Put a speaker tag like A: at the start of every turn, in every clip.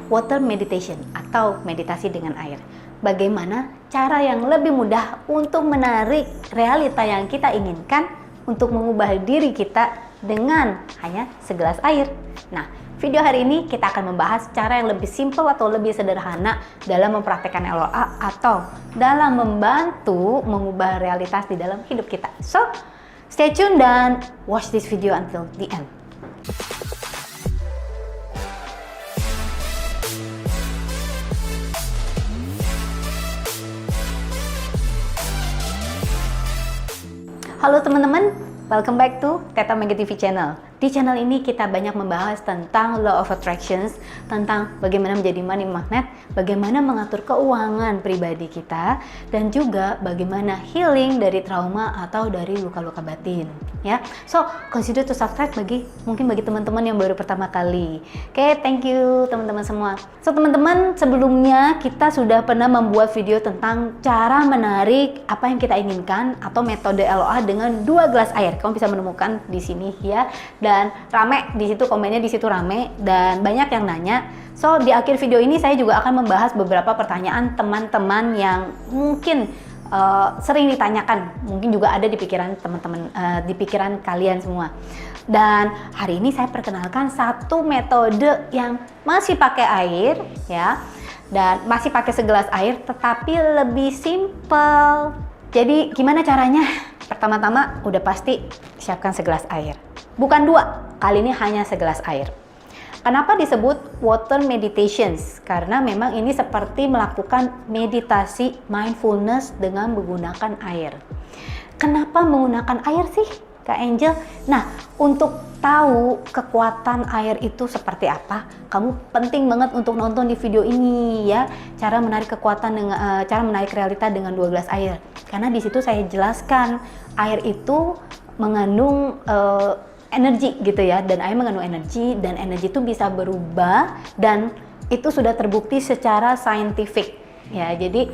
A: Water meditation atau meditasi dengan air. Bagaimana cara yang lebih mudah untuk menarik realita yang kita inginkan untuk mengubah diri kita dengan hanya segelas air. Nah, video hari ini kita akan membahas cara yang lebih simpel atau lebih sederhana dalam mempraktekkan LOA atau dalam membantu mengubah realitas di dalam hidup kita. So, stay tune dan watch this video until the end. Halo teman-teman, welcome back to Teta Mega TV channel. Di channel ini kita banyak membahas tentang Law of Attractions, tentang bagaimana menjadi money magnet, bagaimana mengatur keuangan pribadi kita, dan juga bagaimana healing dari trauma atau dari luka-luka batin. Ya, so consider to subscribe mungkin bagi teman-teman yang baru pertama kali. Oke, thank you teman-teman semua. So teman-teman, sebelumnya kita sudah pernah membuat video tentang cara menarik apa yang kita inginkan atau metode LOA dengan 2 gelas air. Kamu bisa menemukan di sini ya. Dan rame di situ, komennya di situ rame dan banyak yang nanya. So di akhir video ini saya juga akan membahas beberapa pertanyaan teman-teman yang mungkin sering ditanyakan, mungkin juga ada di pikiran teman-teman, di pikiran kalian semua. Dan hari ini saya perkenalkan satu metode yang masih pakai air ya, dan masih pakai segelas air tetapi lebih simple. Jadi gimana caranya? Pertama-tama udah pasti siapkan segelas air. Bukan 2, kali ini hanya segelas air. Kenapa disebut water meditations? Karena memang ini seperti melakukan meditasi mindfulness dengan menggunakan air. Kenapa menggunakan air sih, Kak Angel? Nah, untuk tahu kekuatan air itu seperti apa, kamu penting banget untuk nonton di video ini ya. Cara menarik kekuatan dengan cara menarik realita dengan 2 gelas air. Karena di situ saya jelaskan air itu mengandung energi gitu ya, dan air mengandung energi, dan energi itu bisa berubah, dan itu sudah terbukti secara saintifik ya. Jadi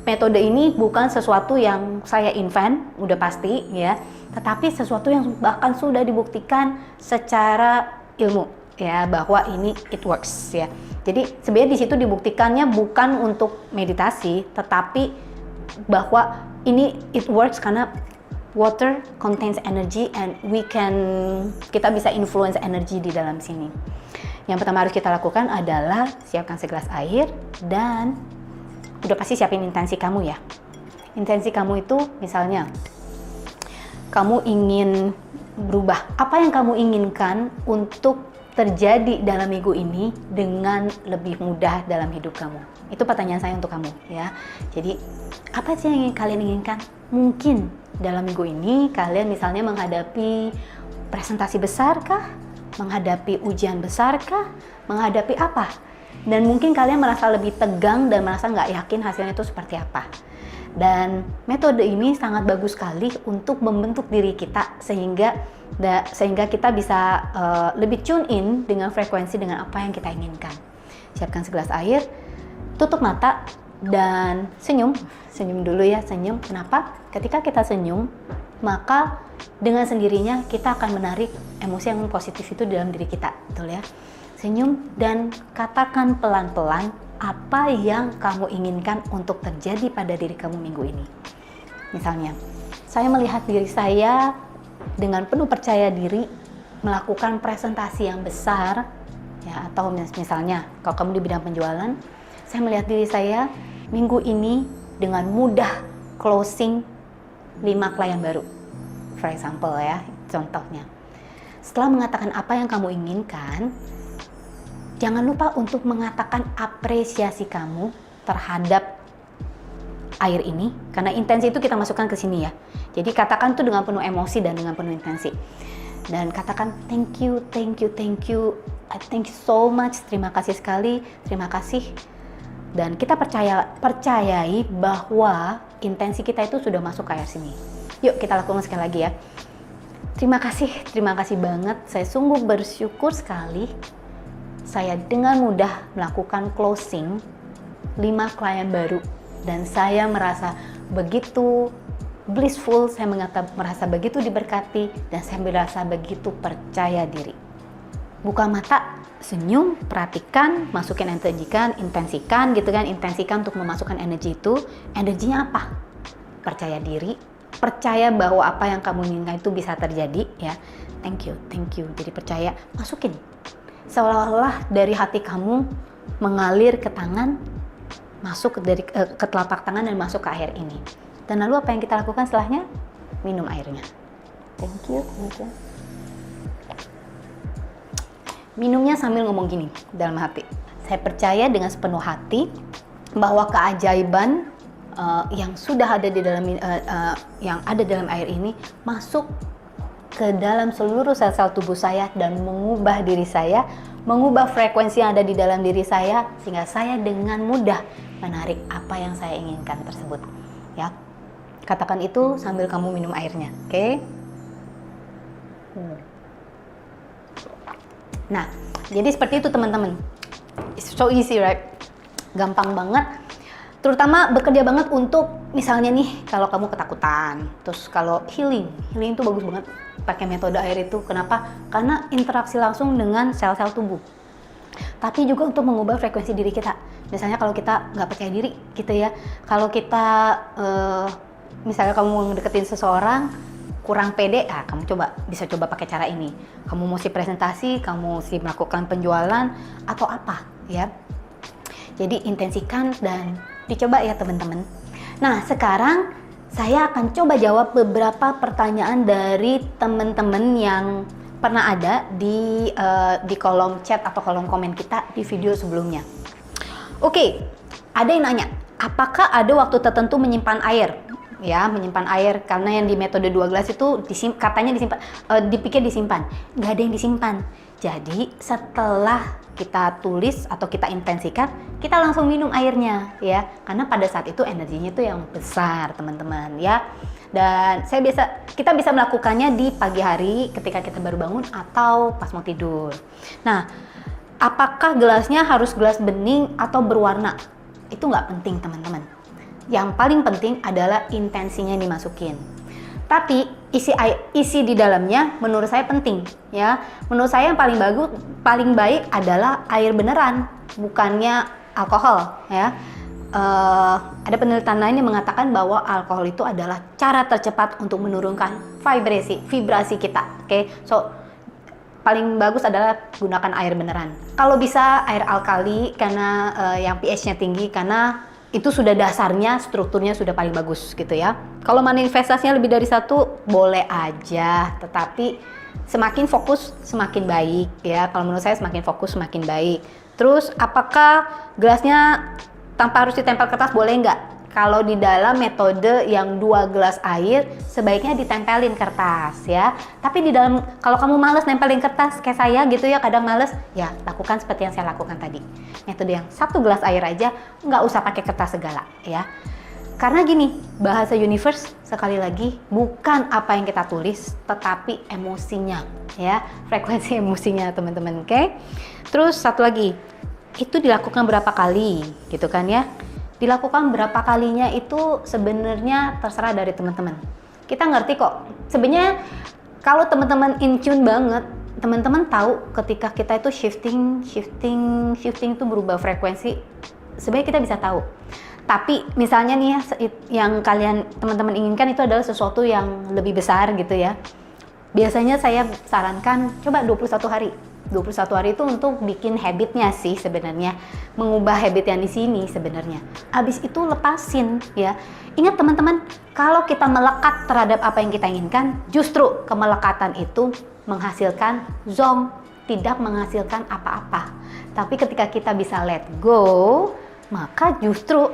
A: metode ini bukan sesuatu yang saya invent, udah pasti ya, tetapi sesuatu yang bahkan sudah dibuktikan secara ilmu ya, bahwa ini it works ya. Jadi sebenarnya di situ dibuktikannya bukan untuk meditasi, tetapi bahwa ini it works karena water contains energy and kita bisa influence energi di dalam sini. Yang pertama harus kita lakukan adalah siapkan segelas air dan udah pasti siapin intensi kamu ya. Intensi kamu itu misalnya kamu ingin berubah. Apa yang kamu inginkan untuk terjadi dalam minggu ini dengan lebih mudah dalam hidup kamu? Itu pertanyaan saya untuk kamu ya. Jadi apa sih yang kalian inginkan? Mungkin dalam minggu ini kalian misalnya menghadapi presentasi besar kah? Menghadapi ujian besar kah? Menghadapi apa? Dan mungkin kalian merasa lebih tegang dan merasa nggak yakin hasilnya itu seperti apa. Dan metode ini sangat bagus sekali untuk membentuk diri kita sehingga kita bisa lebih tune in dengan frekuensi dengan apa yang kita inginkan. Siapkan segelas air, tutup mata dan senyum dulu ya, senyum. Kenapa? Ketika kita senyum, maka dengan sendirinya kita akan menarik emosi yang positif itu dalam diri kita, betul ya? Senyum dan katakan pelan-pelan apa yang kamu inginkan untuk terjadi pada diri kamu minggu ini. Misalnya, saya melihat diri saya dengan penuh percaya diri melakukan presentasi yang besar ya, atau misalnya kalau kamu di bidang penjualan, saya melihat diri saya minggu ini dengan mudah closing 5 klien baru. For example ya, contohnya. Setelah mengatakan apa yang kamu inginkan, jangan lupa untuk mengatakan apresiasi kamu terhadap air ini, karena intensi itu kita masukkan ke sini ya. Jadi katakan tuh dengan penuh emosi dan dengan penuh intensi. Dan katakan thank you so much, terima kasih sekali, terima kasih. Dan kita percayai bahwa intensi kita itu sudah masuk ke air sini. Yuk kita lakukan sekali lagi ya. Terima kasih banget. Saya sungguh bersyukur sekali. Saya dengan mudah melakukan closing 5 klien baru. Dan saya merasa begitu blissful, saya merasa begitu diberkati, dan saya merasa begitu percaya diri. Buka mata senyum, perhatikan, masukin, intensikan gitu kan, intensikan untuk memasukkan energi itu. Energinya apa? Percaya diri, percaya bahwa apa yang kamu inginkan itu bisa terjadi ya. Thank you. Jadi percaya, masukin. Seolah-olah dari hati kamu mengalir ke tangan, masuk ke telapak tangan dan masuk ke air ini. Dan lalu apa yang kita lakukan setelahnya? Minum airnya. Thank you. Minumnya sambil ngomong gini dalam hati. Saya percaya dengan sepenuh hati bahwa keajaiban yang sudah ada di dalam yang ada dalam air ini masuk ke dalam seluruh sel-sel tubuh saya dan mengubah diri saya, mengubah frekuensi yang ada di dalam diri saya sehingga saya dengan mudah menarik apa yang saya inginkan tersebut. Ya. Katakan itu sambil kamu minum airnya, oke? Nah, jadi seperti itu teman-teman. It's so easy, right? Gampang banget. Terutama bekerja banget untuk misalnya nih, kalau kamu ketakutan. Terus kalau healing itu bagus banget pakai metode air itu. Kenapa? Karena interaksi langsung dengan sel-sel tubuh. Tapi juga untuk mengubah frekuensi diri kita. Misalnya kalau kita nggak percaya diri gitu ya. Kalau kita, misalnya kamu deketin seseorang, kurang pede, kamu bisa coba pakai cara ini. Kamu mesti presentasi, kamu mesti melakukan penjualan atau apa ya. Jadi intensikan dan dicoba ya teman-teman. Nah sekarang saya akan coba jawab beberapa pertanyaan dari teman-teman yang pernah ada di kolom chat atau kolom komen kita di video sebelumnya. Oke, ada yang nanya, apakah ada waktu tertentu menyimpan air? Ya, menyimpan air, karena yang di metode 2 gelas itu katanya disimpan, dipikir disimpan. Nggak ada yang disimpan. Jadi setelah kita tulis atau kita intensikan, kita langsung minum airnya ya, karena pada saat itu energinya itu yang besar teman-teman ya. Dan kita bisa melakukannya di pagi hari ketika kita baru bangun atau pas mau tidur. Nah, apakah gelasnya harus gelas bening atau berwarna? Itu nggak penting teman-teman. Yang paling penting adalah intensinya yang dimasukin. Tapi isi di dalamnya menurut saya penting ya. Menurut saya yang paling baik adalah air beneran, bukannya alkohol ya. Ada penelitian lain yang mengatakan bahwa alkohol itu adalah cara tercepat untuk menurunkan vibrasi kita. Oke. So paling bagus adalah gunakan air beneran. Kalau bisa air alkali karena yang pH-nya tinggi, karena itu sudah dasarnya, strukturnya sudah paling bagus gitu ya. Kalau manifestasinya lebih dari 1 boleh aja, tetapi semakin fokus semakin baik ya. Kalau menurut saya semakin fokus semakin baik. Terus apakah gelasnya tanpa harus ditempel kertas, boleh nggak? Kalau di dalam metode yang 2 gelas air sebaiknya ditempelin kertas ya. Tapi di dalam, kalau kamu males nempelin kertas kayak saya gitu ya, kadang males, ya lakukan seperti yang saya lakukan tadi. Metode yang 1 gelas air aja, nggak usah pakai kertas segala ya. Karena gini, bahasa universe sekali lagi bukan apa yang kita tulis, tetapi emosinya ya, frekuensi emosinya teman-teman, oke? Terus satu lagi, itu dilakukan berapa kali gitu kan ya? Dilakukan berapa kalinya itu sebenarnya terserah dari teman-teman. Kita ngerti kok. Sebenarnya kalau teman-teman in tune banget, teman-teman tahu ketika kita itu shifting itu berubah frekuensi. Sebenarnya kita bisa tahu. Tapi misalnya nih ya, yang teman-teman inginkan itu adalah sesuatu yang lebih besar gitu ya. Biasanya saya sarankan coba 21 hari. 21 hari itu untuk bikin habitnya sih sebenarnya, mengubah habit yang di sini sebenarnya. Abis itu lepasin ya. Ingat teman-teman, kalau kita melekat terhadap apa yang kita inginkan, justru kemelekatan itu menghasilkan zonk, tidak menghasilkan apa-apa. Tapi ketika kita bisa let go, maka justru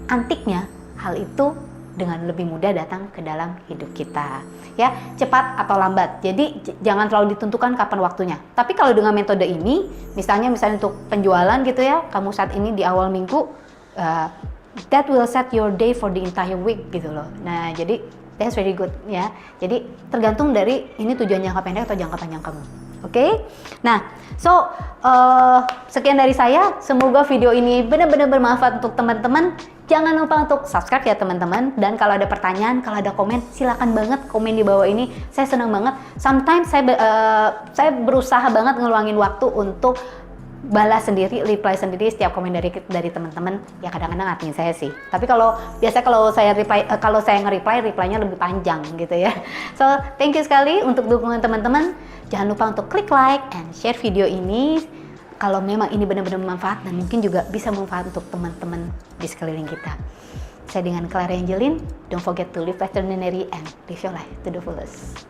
A: antiknya hal itu dengan lebih mudah datang ke dalam hidup kita ya, cepat atau lambat. Jadi jangan terlalu ditentukan kapan waktunya. Tapi kalau dengan metode ini, misalnya untuk penjualan gitu ya, kamu saat ini di awal minggu, that will set your day for the entire week gitu loh. Nah jadi that's very good ya. Jadi tergantung dari ini tujuan jangka pendek atau jangka panjang kamu. Oke? Nah, sekian dari saya. Semoga video ini benar-benar bermanfaat untuk teman-teman. Jangan lupa untuk subscribe ya teman-teman. Dan kalau ada pertanyaan, kalau ada komen, silakan banget komen di bawah ini. Saya senang banget. Sometimes saya berusaha banget ngeluangin waktu untuk balas sendiri, reply sendiri setiap komen dari teman-teman. Ya kadang-kadang admin saya sih. Tapi kalau saya reply, kalau saya nge-reply, reply-nya lebih panjang gitu ya. So, thank you sekali untuk dukungan teman-teman. Jangan lupa untuk klik like and share video ini kalau memang ini benar-benar bermanfaat dan mungkin juga bisa bermanfaat untuk teman-teman di sekeliling kita. Saya dengan Clara Angelin. Don't forget to live extraordinary and live your life to the fullest.